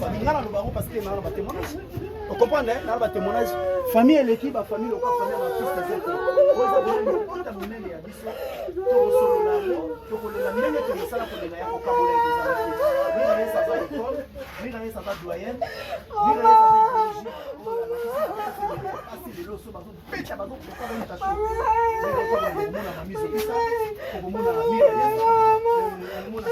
famille ngana lobango parce que na ba témoignage on comprend na ba témoignage famille et l'équipe ba famille loka famille ba fils de cette oza bonne konta monene ya biso to solola to kolela ndenge to sala ko lela ya ko kabola ezala ni na ça va école ni na ça va doyen ni na ça va asi lelo so bazo pecha bazo ko ka bonita so ni ko mona na miso bisa ko mona na mira mona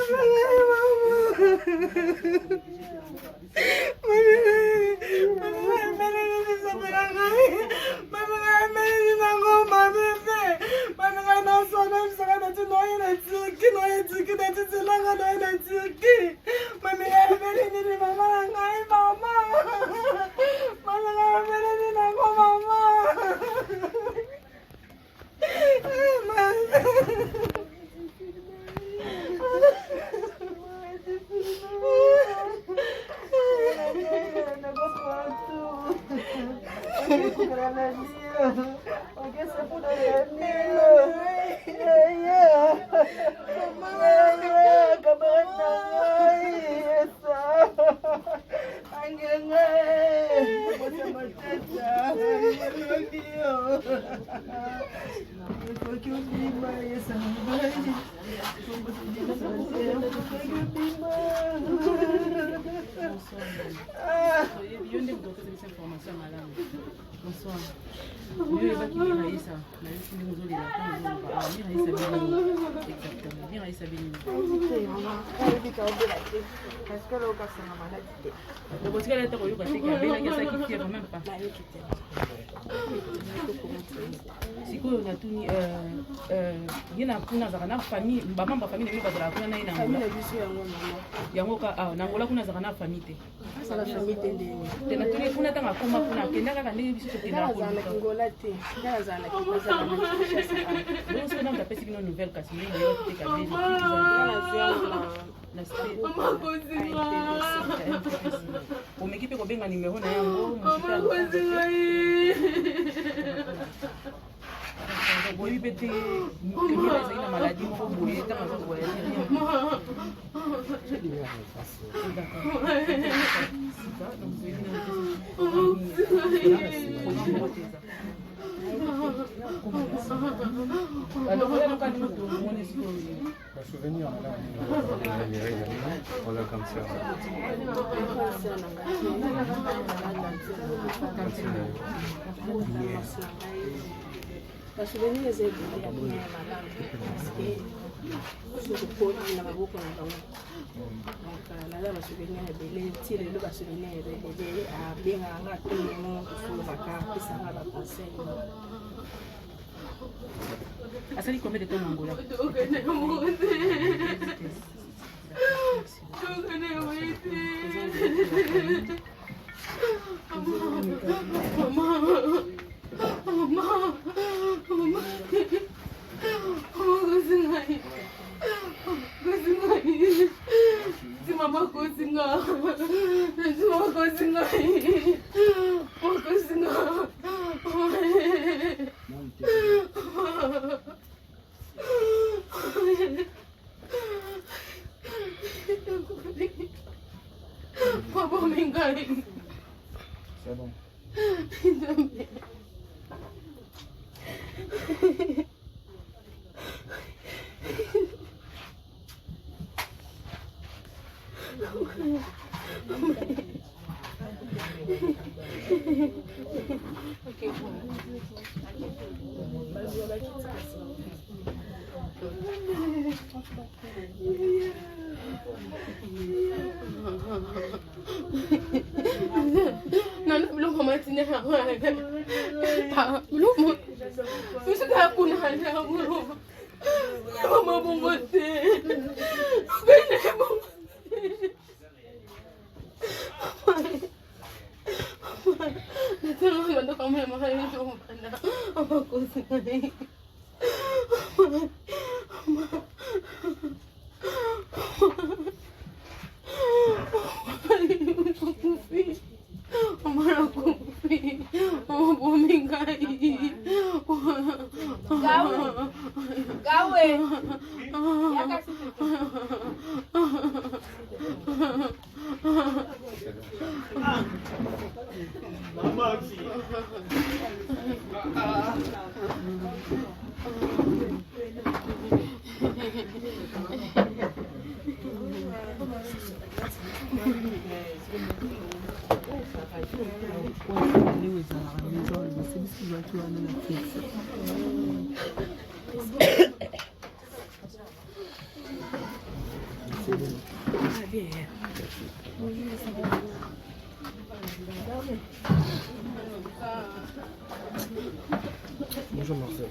famille bamamba famille ngi bazala kuna ina famille biso yango ka nangola kuna zakana famille sala famille te na tuli kuna tanga koma kuna kenda kaka ndenge biso tokenda kuna ngola te ngala zala kizala na donc c'est dans ta petite nouvelle kasi ngi yo te ka bezi na street mama kozinga omekipe ko benga numéro na yango mama kozinga boy bete kemira ina maladie moko boye ta mazo boye souvenir on l'a comme ça. Parce que venir les aider à bien madame parce que je peux pas na beaucoup na bango donc là va souvenir belé tire le va souvenir belé à bien nga tellement faut baka pisa na ba conseil asali combien de temps en Angola C'est bon. Non, belum matinnya aku. Belum. Sudah aku nanya belum. Mama bungote. Kena bungote. Nanti kalau kamu yang mahal itu mana? Aku sengaja. Bonjour Marcel.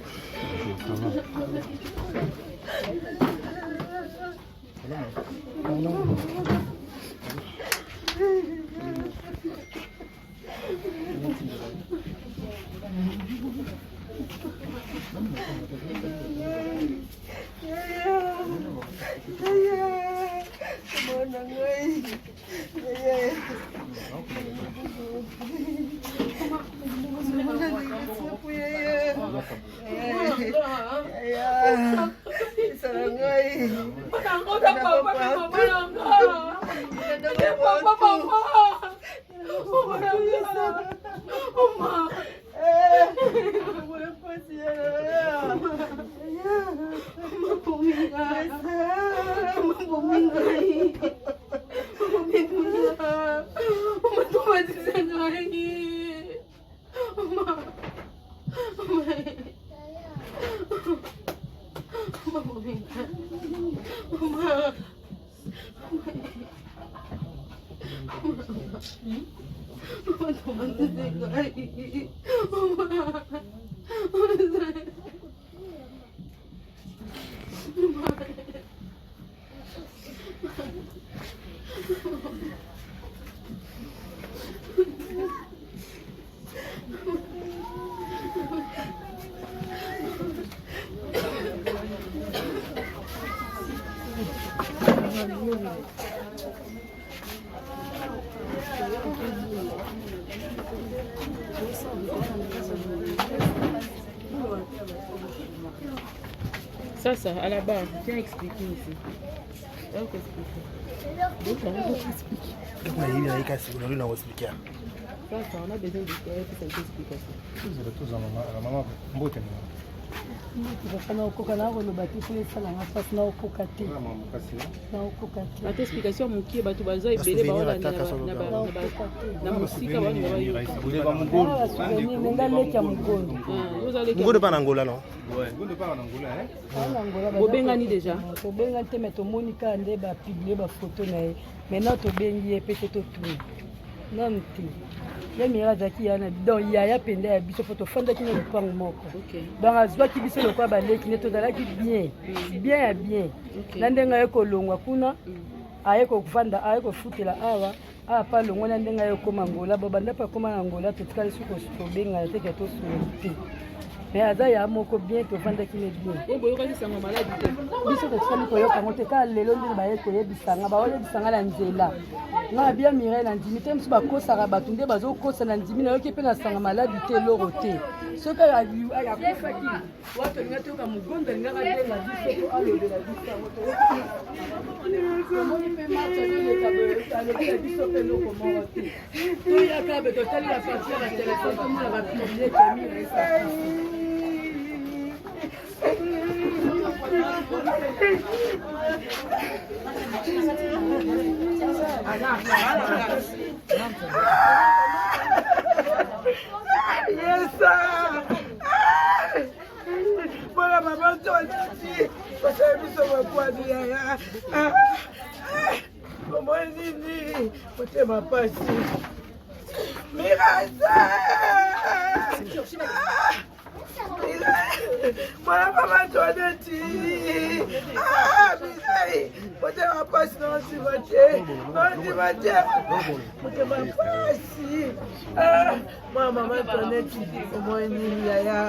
Ça, à la base, tiens expliquer ici. Donc expliquer. Donc on va expliquer. Ça, on a besoin de faire cette explication. Tous la maman, mbote ata explication mokie bato baza ebele baolanda na mosika Ngondo pa na Angola non? bobengani déjà tobengani te me tomoni kaka nde bapiblie bafoto na ye maintenant tobengi ye mpe te totuni nanu te ye mira azalaki yana donc yaya penda ya biso po tofandaki na lopango moko donc azwaki biso lokola baleki ne tozalaki bien ya bien na ndenge aye kolongwa kuna aye kovanda aye kofutela awa apa longwa na ndenge aye okoma Angola babanda mpe akoma na Angola totikali suki tobengana teke tosolo te mais aza ya moko bien tovandaki ne bien boyokakisanga maladi te biso totikali koyokango te kaka lelo ndenge baye koyebisanga baolebisanga na nzela nga bia mire na ndimi te mosu bakosaka bato nde bazokosa na ndimi nayoki mpe nasanga maladi te eloko te soki akufaki watolinga toyoka mogondo alingaka benga biso po alobela biso yango tomoni mpe alobela biso mpe eloko moko te toyaka be totali ya parti ya batelefone tomona bapiblie kamire esakisi Voilà maman, toi aussi, parce que biso makwadi ya comment nini pote mapasi Mirasa voilà maman, toi neti bisai pote mapasi non si mate pote mapasi moi maman, toi neti comment nini yaya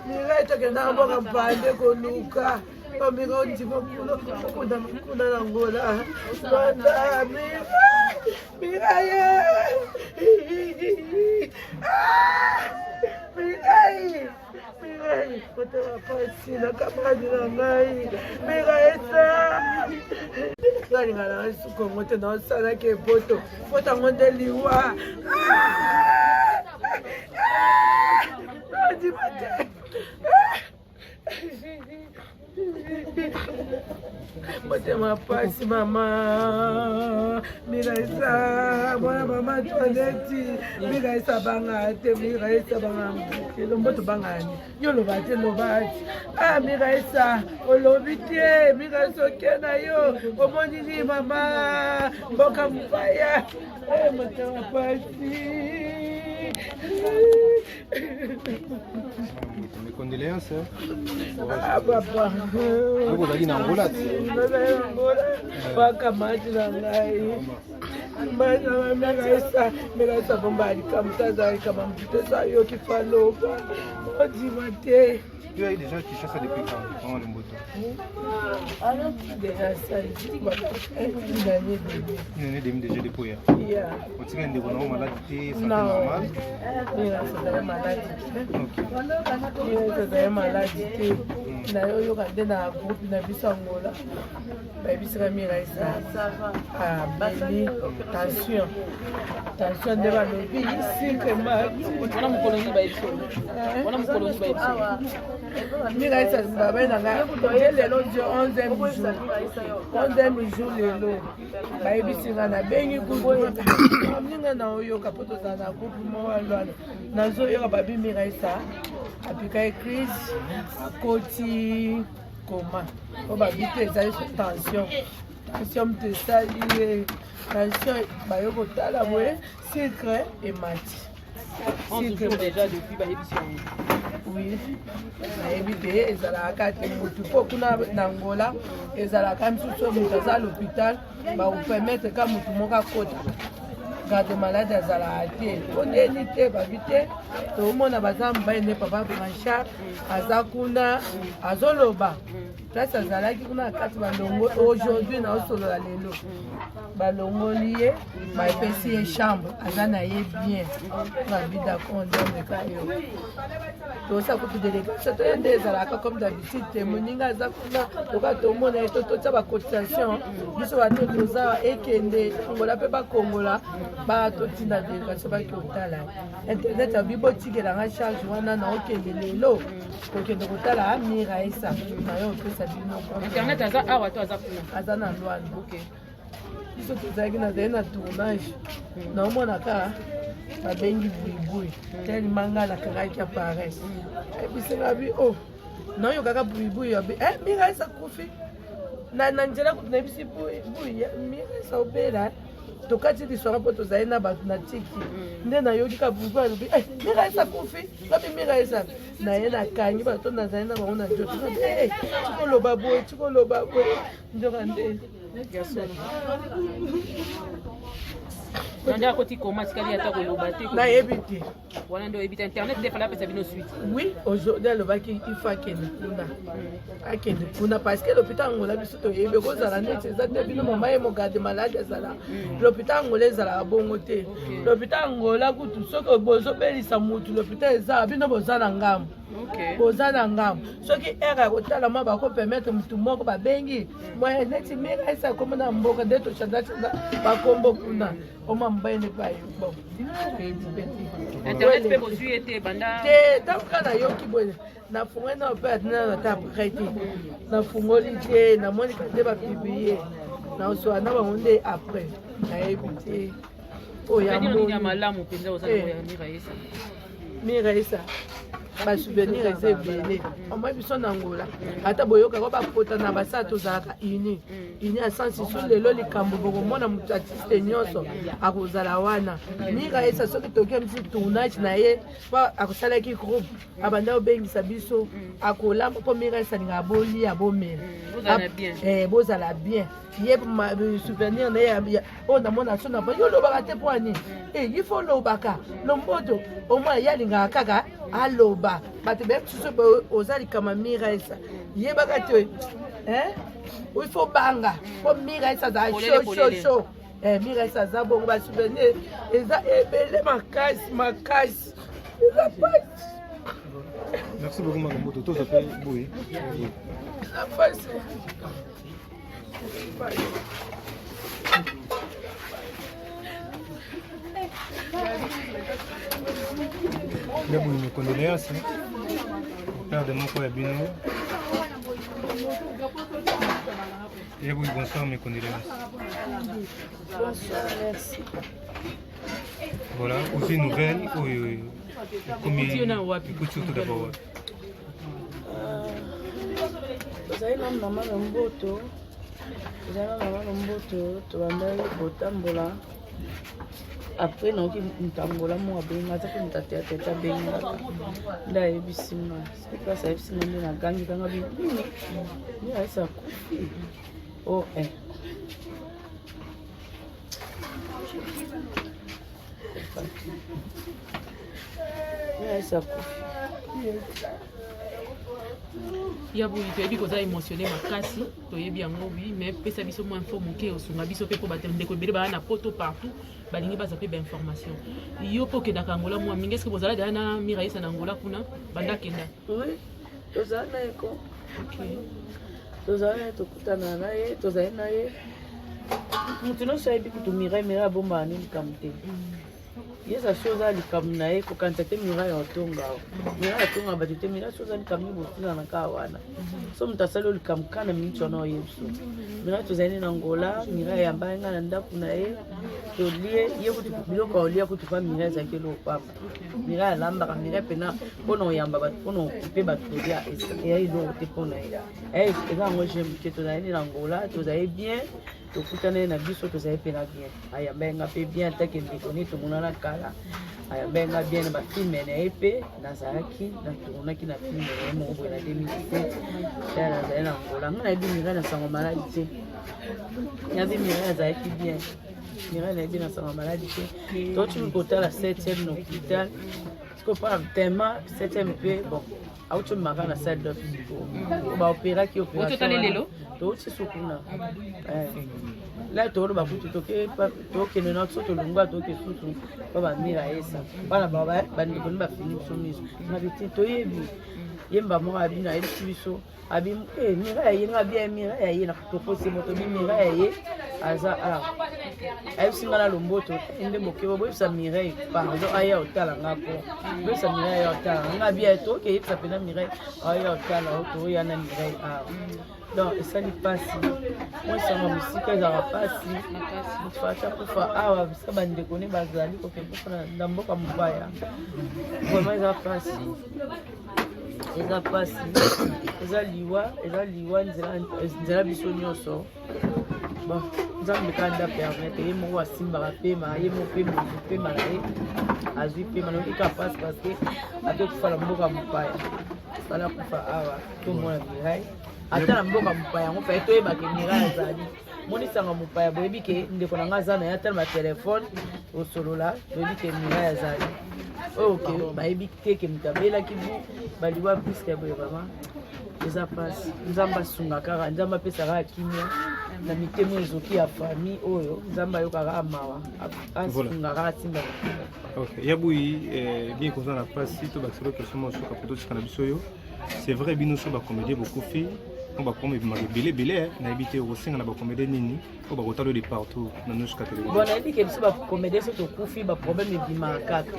Mirai tokenda mboka mpande koluka Amiga ondima kuna nangola. Bata Mira ye. Mira, kote wapasi na kamadi na ngai. Mira esa. Ngani ngala suko ngote na osana ke poto. Fota ngonde liwa. Motema pasi mama Miraisa mwana mama toilette Miraisa banga te Miraisa banga lomboto bangani yo lobate lobati Miraisa olobite Miraisa kena yo omoni ni mama mboka mpaya motema pasi. Mes condoléances. Papa. Vous allez en Angola. Paka maji na ngai. Mana Miraisa bombali kamtaza kama mtesa yo kifalopa. Odimate. Tu as déjà touché ça depuis quand le moto? Alors déjà ça une année déjà depuis. Yeah. Tu as des maladies santé normale? Maladie. Na yo kande na groupe na biso Angola. Ba bisika Miraisa. Beli tension de balobi sikre mati. Wana mukolongi ba biso. Wana mukolongi ba biso. Miraisa baba na nga toye lelo je 11e jour lelo. Ba bisika na bengi kubo. Mninga na oyo kapoto na groupe mo walwana. Nazo yo babi Miraisa. Apika crise akoti koma oba bite ezali tension mtesali tension bayoko tala boye sucre et mati on toujours déjà depuis bayebiso oui nayebi te ezalaka te motu mpo kuna na Angola ezalaka misusu moto aza à l'hôpital bakopermettre ka motu moko akota garde malade azala te ondeni te babi te tomona baza mobali nde papa Blanchard aza kuna azoloba place azalaki kuna kati balongo aujourd'hui na osolola lelo balongoli ye baepesi ye chambre aza na ye bien babi d'accord ndemeka yo tosa kutu délégation toye nde ezalaka comme d'habitude te moninga aza kuna toka tomona ye tototya bacotisation biso bato toza ekende Angola mpe bakongola batotinda délégation baki otala internet abi botikelanga charge wana na okende lelo kokende kotala Miraisa na yo opesa bino internet aza awa to aza kuna aza na Lwanda biso tozalaki nazali na tournage naomonaka babengi buibui tellement nga nakangaki ya paresse ebisinga bi naoyokaka buibui yabi Miraisa kufi na nzela kutu nayebisi bui Miraisa obela tokati liswaka mpo tozali na bato na tiki nde nayoki ka buibui alobi Miraisa kufi lobi Miraisa na ye nakangi bato nazali na bango na nzoto tikoloba boye nzoka nde nanda akoti koma tikali ata koloba te nayebi te wana nde oyebita internet nde fala apesa bino suite oui aujourd'hui alobaki ifa akende kuna parce que l'hôpital Angola biso toyebi kozala neti eza te bino mama ye mogarde malade azala l'hôpital Angola ezalaka bongo te l'hôpital Angola kutu soki bozobelisa mutu l'hôpital ezala bino boza na ngambo boza na ngambo soki ere ya kotala mwa bakopermettre mutu moko babengi moye neti Miraisa kombo na mboka nde tochanzachanza bakombo kuna oma mobali nde payo bon internet mpe bozwi ete banda te ntangoka nayoki boye nafungoli na opere atina nata apres te nafungoli te namonika nde bapiblie naosoa na bango nde apres nayebi te oyo malamu mpenza ozala ya Miraisa Miraisa basouvenir eza ebele omoi biso na Angola ata boyokaka bapota na basala tozalaka uni ya sansi so lelo likambo bokomona moto artiste nyonso akozala wana Miraisa soki toke misi tournage na ye po akosalaki groupe abanda obengisa biso akolamba mpo Miraisa alinga abolia bomela bozala bien ye souvenir na ye oyo namona so na ba yo lobaka te po ani ifo lobaka lomboto omoi ye alingaka kaka aloba bato bemisusu oza likama Miraisa yebaka te il faut banga po mira esaza chaud mira esaza bongo basouvenir eza ebele makasi eza pasi. Merci beaucoup Makamboto, tout ça fait bouillir. Eza pasi. Bien bouillir mes condoléances. Père de mon frère Bino. Et oui, bonsoir mes condoléances. Bonsoir, merci. Voilà, aussi nouvelle, comme écoute surtout d'abord. Tozali na mama na mboto, tobandaki kotambola. Après naoki ntambola mo abenga ataki mutate atete abenga nda ayebisinga soki place ayebisinga nde nagangi kanga binini nde ayesa akufi o nde ayesa akufi ya boyi toyebi koza émotionné makasi toyebi yango bi mais pesa biso mo info moke osunga biso mpe mpo bato ndeko ebele baa na poto partout balingi baza mpe bainformation yo mpo okendaka angola mwa mingi eske bozala deya na miraisa na angola kuna banda akenda oui tozala na ye ko tozala na ye tokutana na ye tozali na ye moto nyonso ayebi kutu mirai abombaka nini likambo te yesa so oza likambo na ye kokanisa te mirai otonga mirai atonga bato te mirai so oza likambo botinana kaka wana so moto asali oyo likambo kana miniti wana oyebi so mirai tozali na ngola mirai yambai nga na ndako na ye tolie ye kutu biloko olia kutu pa mirai ezalaki eloko pamba mirai alambaka mirai mpena mpona oyamba bato mpona okipe bato tolia eya eloko te mpona ye eza yango jeme te tozali na ngola tozali bien tokutana na biso tozali mpe na bien ayamba nga mpe bien atake ndeko nini tomonana kala ayamba nga bien na bafilme na ye mpe nazalaki natournaki na filme na ye moko boye na 2017 ya nazali na ngola nga nayebi mirai na sango maladi te nayebi mirai azalaki bien mirai nayebi na sango maladi te totiki kotala 7e na hôpital mpona tema 7e mpe bon auti omaka na salle d'office baopéraki opération touti sukuna la toloba kutu tokende na so tolongwa toke susu mpo bamira esa mpona bandeko ni bafini biso miso nabi te toyebi yemba moko abino ayebisi biso mira ya ye nga bia mira ya ye na tokosi moto bi mira ya ye aza ayebisinga na lomboto nde moke boyebisa mirai pardon aya otala nga po boyebisa mirai aya otala nga bia toke yebisa mpena mirai aya otala otoya na mirai awa donc esali mpasi moisanga mosika ezalaka mpasi moto fata kufa awa bisa bandeko ne bazali kokekufa na mboka mopaya vraiment eza mpasi eza mpasi eza liwa nzela biso nyonso bon nzambe kanda permettre ye moko asimbaka pema ye moko mpe mozu pema na ye azwi pema nayoki ka mpasi parce que ate kufa na mboka mopaya sala kufa awa tomona mirai ata na mboka mopaya yango mpe toyebake mirai azali monisanga mopaya boyebi ke ndeko na nga aza na ye ata na batelefone osolola toyebi ke mirai azali oyo ke bayebi te ke moto abelaki bu baliwa piske boye vraiment eza mpasi nzambe asunga kaka nzambe apesaka kimia na mitemo ezoki ya famille oyo nzambe ayokaka mawa asunga kaka asimba ya boyi bien koza na mpasi to bakiselo question mosuka po totika na biso oyo c'est vrai bino so bacomédie bokufi on bakoma ebimaka ebele nayebi te okosenga na bacomédie nini po bakotala de partout na nyonso kateleki bon nayebi ke biso bacomédie so tokufi baproblème ebimaka kaka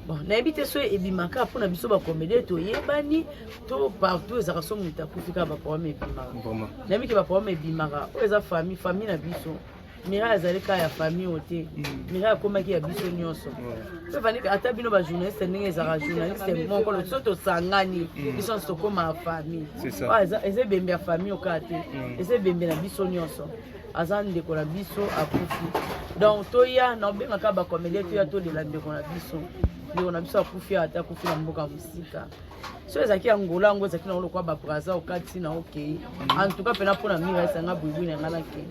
bon nayebi te so ebimaka mpona biso bacomédie toyebani to partout ezaka so moto akufi kaka baproblème ebimaka nayebi ke baproblème ebimaka oyo eza famille na biso mirai azali kaka ya famille oyo te mirai akomaki ya biso nyonso mpe vanike ata bino bajournaliste ndenge ezaka journaliste moko so tosangani biso nyonso tokóma ya famille eza ebembe ya famille okaka te eza ebembe na biso nyonso aza ndeko na biso akufi donc toya na obengaka bacomédie toya tolela ndeko na biso akufi ata akufi na mboka mosika so ezalaki ya ngola yango ezalaki na olokwa babraza okati na okei antuka mpena mpona mira esanga boyeboyi na nga nakei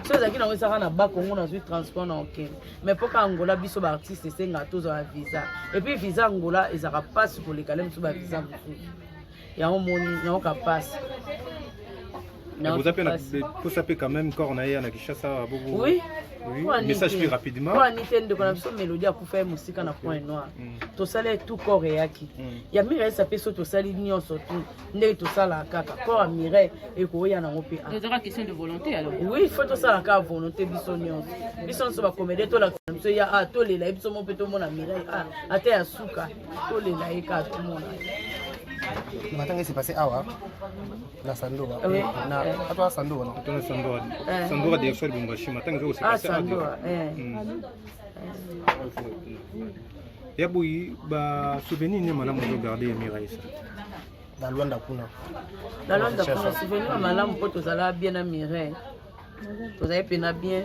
so ezalaki nango ezaka na bakongo nazwi transport na okende mais mpoka angola biso baartiste esengaka tozala visa epuis visa angola ezalaka mpasi koleka le mosusu bavisa mosusu yango moni yango ka passe. Vous appelez quand même Cornaïa na Kinshasa beaucoup. Oui. Oui, message plus rapidement. Pour Nintendo de connaissance mélodie à faire musique na point noir. To sala tout corps yaki. Ya Mireille ça peut to sali nyonso tout. Ndé to sala kaka. Corps Mireille et ko ya na ngopi. C'est une question de volonté alors. Oui, il faut to sala ka volonté biso nyonso. Biso so ba comédie to la biso ya a to le la biso mo pe to mona Mireille a ate ya suka. To le la e ka to mona. Le matin, qu'est-ce qui s'est passé na Sandoa. Oui. À toi, Sandoa, non? Toi, Sandoa. Sandoa, des fois, le matin, qu'est-ce qui s'est passé Sandoa. Yaboui, souvenir, nous allons regarder Mireille. Dans Luanda Kuna. Dans Luanda Kuna, souvenir, madame, pour tous aller bien à Mireille. Tous aller bien bien.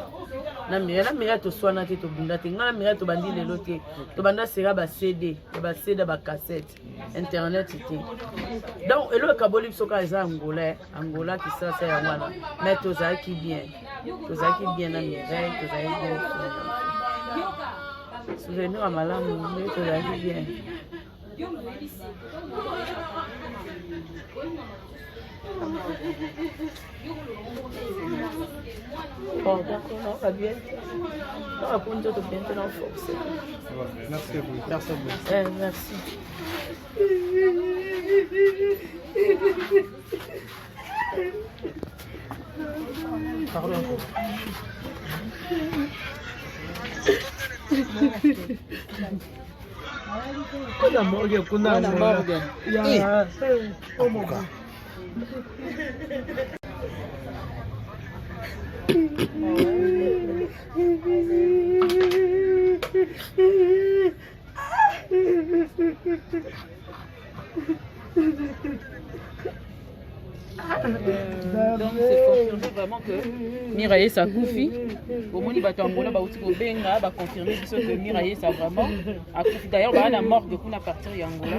Na Mireille, tu sois naté, tu bunda, tu ngala Mireille, tu bandi les lots, tu banda sera ba CD, ba CD, ba cassette, internet, c'était. Donc, et le Kaboli soka est Angola qui ça c'est Angola. Mais tous aller qui bien na Mireille, tous aller bien. Souvenir à madame, mais tous aller bien. Bon, d'accord, on va bien. On va prendre tout bien en force. Merci à vous. Merci à vous. Merci. Pardon. Kuna morgue, kuna morgue. Ya. Oh mon Dieu. Donc c'est confirmé vraiment que Mireille Sakoufi, au moins il va t'envoyer là aussi au Benga, va confirmer que Mireille ça vraiment a Koufi. D'ailleurs bah la morgue qu'on a partir Angola,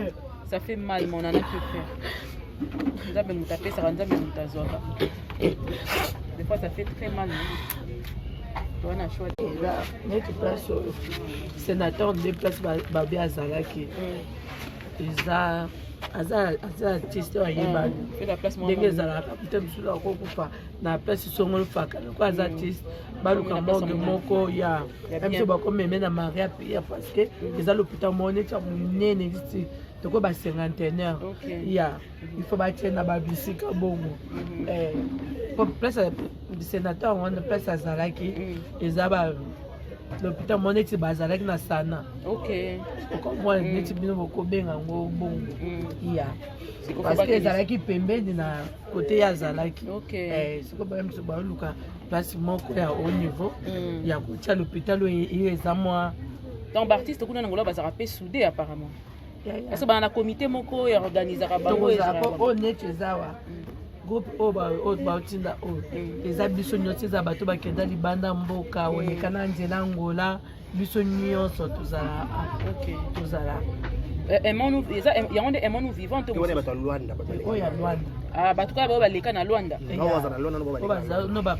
ça fait mal mais on en a que faire. Nous avons tapé ça rend même tazoka. Des fois ça fait très mal. On a choisi là, mais tu passes au sénateur de place Babi Azalaki. Isa artiste wa yeba ndenge ezalaka pute mosusu akokufa na place songolo faka loko aza artiste baluka morgue moko ya biso bakomeme na maria pia parce que eza l'hôpital moko neti ya monene existe toko ba cinquantenaire ya il faut batie na babisika bongo place sénateur wana place azalaki eza ba l'hôpital mon neti bazalaki na sana. OK. Moi neti bino bokobenga ngo bongo. Ya. Parce que ezalaki pembeni na côté ya zalaki. OK. Siko ba mso ba luka place moko ya haut niveau ya kotia l'hôpital oyo eza moi. Donc artiste kuna na ngolo bazaka pe soudé apparemment. Parce que ba na comité moko ya organisera bango ezako o neti zawa. Groupe oba otinda o eza biso nyonso eza bato bakenda libanda mboka onekana nzela Angola biso nyonso tozala tozala emonu eza yango emonu vivante to bato Luanda o ya Luanda bato ka ba leka na Luanda no ba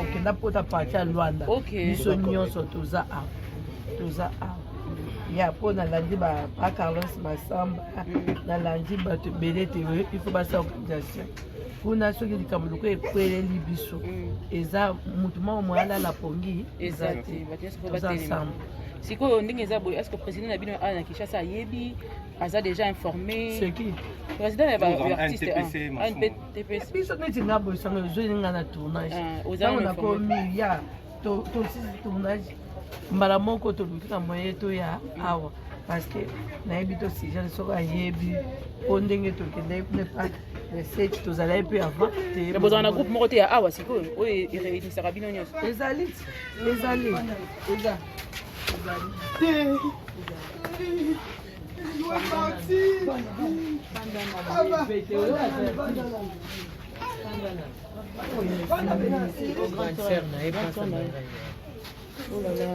okenda pota parti ya Luanda biso nyonso toza ya po na landi ba Carlos Masamba na landi bato belete il faut basa organisation kuna soki likambo loko ekweleli biso eza mutu moko moyala la pongi ezati ensemble. Sikoyo ndenge eza boye, est-ce que président na bino na Kinshasa ayebi aza déjà informé? C'est qui? Président ya ba artiste NPTPC. Biso neti nga boye sango ezolinga na tournage. Tango na komi ya to tournage mbala moko toluki na moye to ya awa parce que nayebi to sija soko ayebi po ndenge tokende nepa research tozala pe avant te. Mais besoin na groupe moko te ya awa sikoyo oyo réunissaka bino nyonso. Ezali eza Oh là là.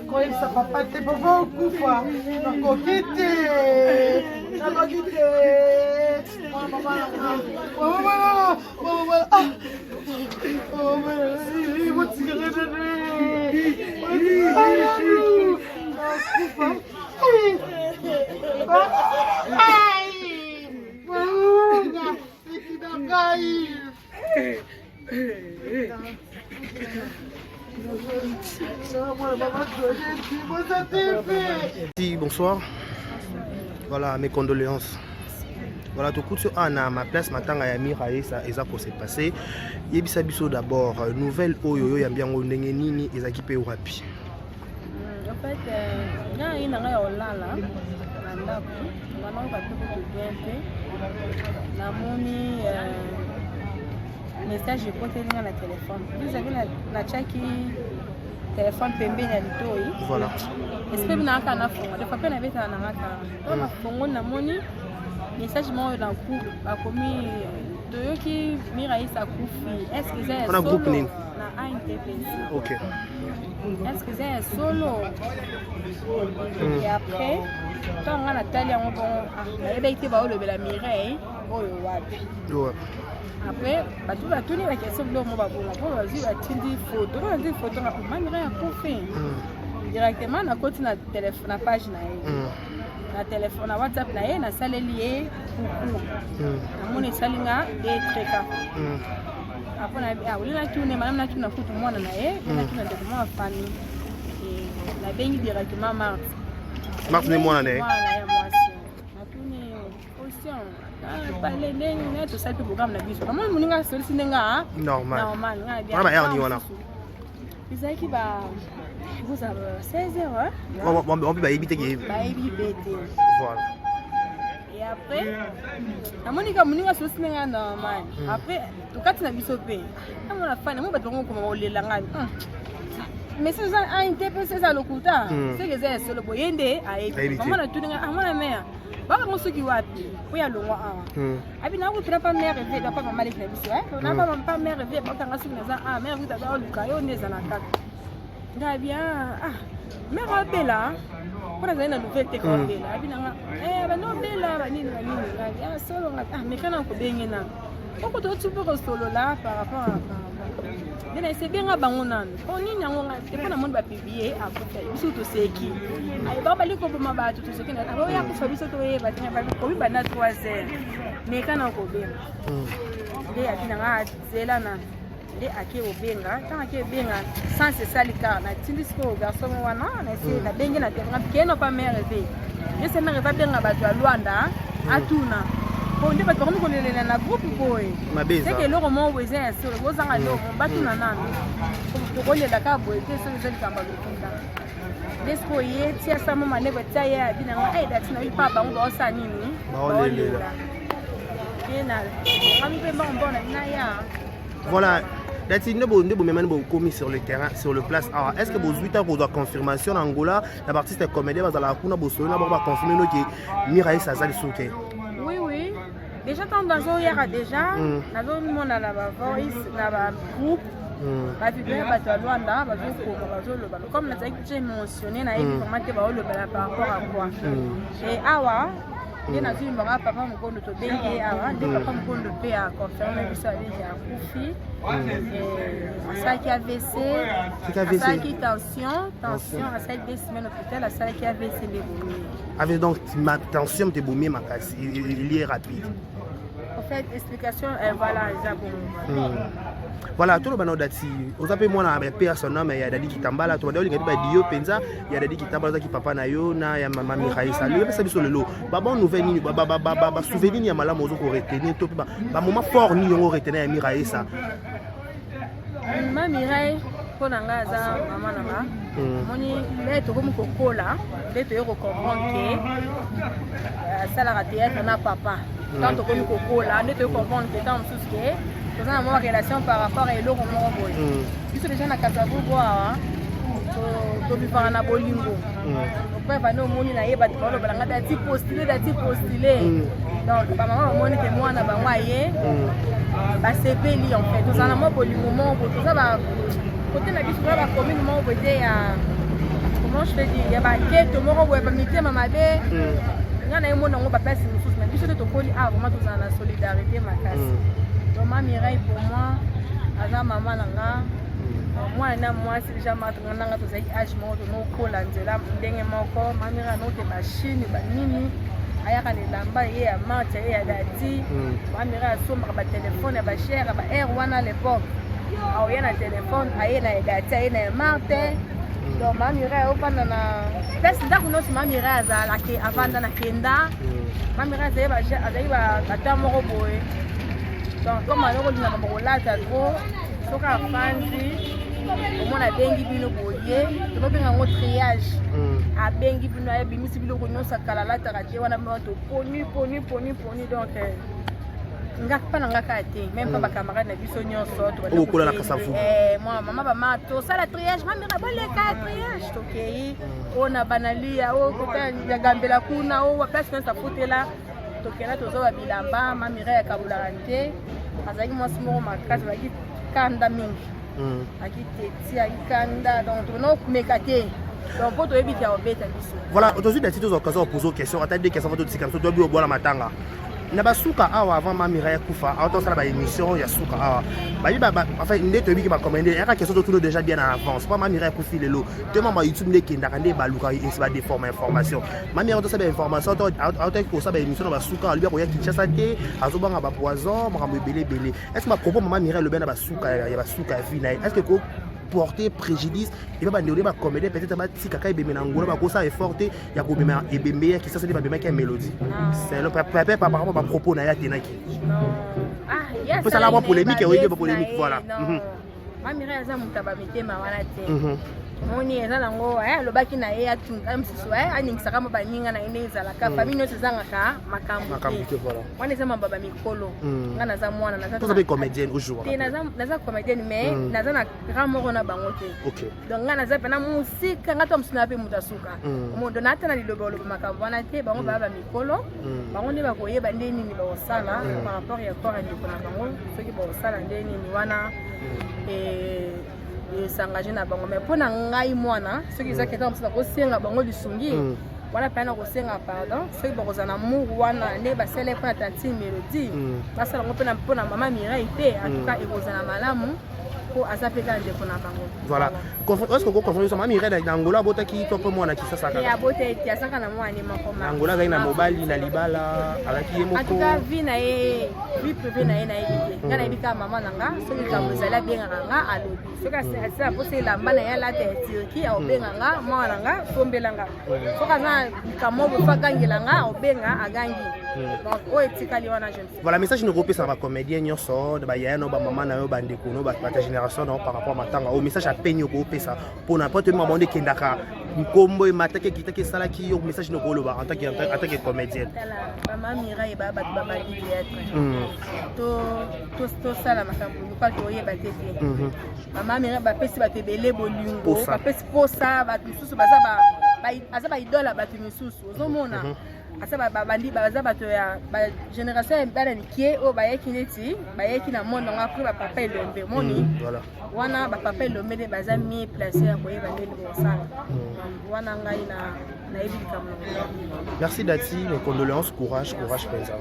Koyebisa papa te papa okufa nakokite Bonsoir. Voilà, mes condoléances. Voilà, tout coup sur Anna, ma place, matin à Yamira et ça pour se passer. Yebisa biso d'abord, nouvelle Oyo Yambian Nini et Zakipe Urapi. En fait, il y a une là, message je porte dans le téléphone. Vous avez la chaki téléphone pembeni ya litoi. Voilà. Est-ce que vous avez un fonds? Le papa n'avait pas un akara. Donc fonds na moni message mo dans couple a commis Toyoki Miraï sa kufi. Est-ce que c'est un groupe nini? Na ANTPC. OK. Est-ce que c'est solo? Et après quand on a Natalie on bon a été ba o le la Mireille oyo wapi. Ouais. Après, tout va tourner la question de l'homme, on va tindi photo, on va dire photo, on va dire directement on a continué la page na téléphone, na WhatsApp na ye, na salle lié coucou. Na moni salinga des treka. Après na on a tourné madame na tourné photo moi na ye, on a tourné directement à famille et la bengi directement Mars. Mars ne moi na ye. Voilà, moi aussi. Na tourné position. Parler de tout ça tout programme na biso. Comment mon nga solution nga normal. Normal, nga bien. Voilà, erni wana. Ils qui va vous avez 16h. On peut pas éviter que Ba éviter. Voilà. Et après Monica moninga solution nga normal. Après tout cas na biso pe. On a fait mo ba tongo ko lela ngani. Mais c'est ça a interprété ça le kuta. C'est que c'est solo boyende a éviter. Comment na tuninga amona mère. Baba mosuki wapi oya longwa awa abi na ko tuna pa mère rêver da pa mama le biso na ba mama mère rêver ba tanga suki na za mère vita ba luka yo neza na kaka nga bien mère abela pour na na nouvelle te ko bela abi na ba no bela ba nini nga solo nga mais kana ko bengena oko to tsupo ko solo là par rapport à Dena c'est bien abangonan. On ni nyango nga te pona monde ba publier a ko biso to seki. Ay ba bali ko boma ba to seki na ba ya ko fa biso to e ba tena ba ko ba na 3h. Mais kana ko be. De ya tina nga zela na. De ake obenga, tant ake benga sans se salika na tindisko garçon wana na se na bengi na tenga keno pa mère ve. Je sais mère va benga ba to Luanda atuna. Bon, on va tourner dans la groupe boy. C'est que le roman où est sur le beau angalo, on bat tout nanan. Pour les Dakar boy, c'est sur les Kamba. L'escoyer, tia sa maman ne va tailler, bien ay that's no pas ba on va sa nini. Voilà. Nous même commis sur le terrain, sur le place. Alors, est-ce que vous 8 ans vous avez confirmation en Angola, la partie c'est comédien, vous allez la kuna vous va confirmer que Miraï Sazali soutien. Oui. déjà tant nazoyaka déjà nazomona na bavoice na bagroupe bavibele bato ya lwanda bazokoma bazoloba comme nazalaki déjà émotionné nayebi vraiment te baolobela par rapport à quoi et awa nde nazoyimbaka papa mokondo tobengi ye awa nde papa mokondo mpe aconfirme biso abenge akufi asalaki AVC asalaki tension asalaki 2 semaines hôpital asalaki AVC nde bomi avec donc ma tension te bomi makasi il est rapide en fait explication voilà eza bon voilà tout le bano dati ozape mwana ya père son nom ya dadi kitambala to dadi ngati ba dio penza ya dadi kitambala za papa na yo na ya mama Miraisa le pesa biso lelo ba bon nouvelle ni ba souvenir ya malamu ozo ko retenir to ba moment fort ni yo retenir ya Miraisa mama Mirai pona nga za mama nanga moni le to comme kokola le to yo comprendre que ça la théâtre na papa tant comme kokola le to comprendre que tant tout ce que nous avons une relation par rapport à l'eau comme on voit. Puisque les gens à Kasavu boire, to vivre na bolingo. Après va no moni na yeba to lo balanga dati postulé. Donc ba maman moni que moi na ba moye. Ba sepeli en fait. Nous avons bolingo mo tout ça ba côté na biso ba commune mo boté ya comment je peux dire ya ba quête mo ko ba mité mama be. Ngana yemo na ngo ba place nous mais biso to koli vraiment tous en solidarité makasi. Maman Mirai pour moi, aza maman nanga, moi na moi c'est déjà maintenant nanga to zai âge mo to no ko lanzela ndenge moko, maman Mirai no te machine ba nini, ayaka ne lamba ye ya marche ye ya dati, maman Mirai asomba ba téléphone ba cher ba air wana l'époque. Au yana téléphone, aye na dati, aye na marche. Donc maman Mirai opana na pesa ndako no maman Mirai azala ke avanda na kenda. Maman Mirai azai ba ata moko boye. Donc, comme on dit, on a trop, ce qu'on a fait, on a bengi bino boye, on a fait un triage. A bengi bino a bimisi bino kono sakala la taraje wana moto poni donc ngaka na ngaka te même pas ba camarade na biso nyonso to ba la kasafu moi maman ba mato ça la triage mami ra ba le ka triage to kei ona banalia o kota ya gambela kuna o place quand ça fotela tokela tozoba bilamba mamira ya kabulante azaki mwasi moko makasi baki kanda mingi akiteti akikanda donc tono kumeka te donc po toyebi te obeta biso voilà aujourd'hui des titres occasions poser question attendre des questions de sikam so dobi obola matanga na basuka awa avant mamira ya kufa autant ça la émission ya suka awa ba enfin ndé toyebi ki ba commander ya question tout déjà bien en avance pas mamira ya kufi lelo tellement ba YouTube ndé kenda kande ba luka et ça va déformer information mamira to ça ba information autant ko ça ba émission ba suka lui ko ya Kinshasa te azobanga ba poison makambo belé est-ce que ma propos mamira le ben ba suka ya ba suka fina est-ce que ko porter préjudice et pas bandé ba comédie peut-être ba tika kai bemena ngolo ba ko ça effort ya ko bemena et bembe qui ça c'est ba bemena qui mélodie c'est le papa par rapport à propos na ya tenaki ah yes ça la polémique et oui pas polémique voilà mamira ya za mutaba mitema wana te moni eza nango lobaki na ye atunga msusu aningisaka mo baninga na ine ezalaka famille nyonso ezangaka makambo te voilà wana eza mababa mikolo nga naza mwana naza comédienne aujourd'hui naza comédienne mais naza na grand moko na bango te donc nga naza pena musika nga to msuna pe mutasuka mondo nata na lilobo makambo wana te bango baba mikolo bango nde bakoyeba nde nini baosala par rapport ya corps ndeko na bango soki baosala nde nini wana s'engager na bango mais pona ngai mwana soki ezaki ta msaka kosenga bango lisungi wana pena kosenga pardon soki bakozana muru wana nde basele pona tanti mélodie basala ngo pena mama Mirai te en tout cas ekozana malamu po azapeka ndeko na bango voilà est-ce que confondre mama Mirai na Angola botaki to po mwana kisa saka ya bote ti asaka na mwana mako ma Angola ga na mobali na libala alaki yemo ko en tout cas vie na ye vie privée na ye na ye ngana ibika mama nanga soki kamuzala benga nga alobi soki asala po se lamba na ya la Turquie a obenga nga mwana nanga sombelanga soki aza kamo bofakangela nga obenga agangi donc o etikali wana jeune voilà message nous repose sur ma comédien nyonso ba ya no ba mama na yo ba ndeko no ba génération non par rapport à matanga au message à peine ko pesa pour n'importe moment de kendaka nkombo e matake kitake sala ki yo message no koloba en tant que comédienne mama Mirai ba ba di théâtre to sala makambo pas to yeba tete mama Mirai ba pesi ba tebele bolingo ba pesi posa ba misusu baza ba idole ba misusu ozomona asa babandi baza bato ya génération bana mikie oyo bayeki neti bayeki na monde ngo après bapapa elombe moni wana bapapa elombe nde baza mi place ya koyeba ndeni bosala wana ngai nayebi likambo. Merci Dati, mes condoléances, courage penza.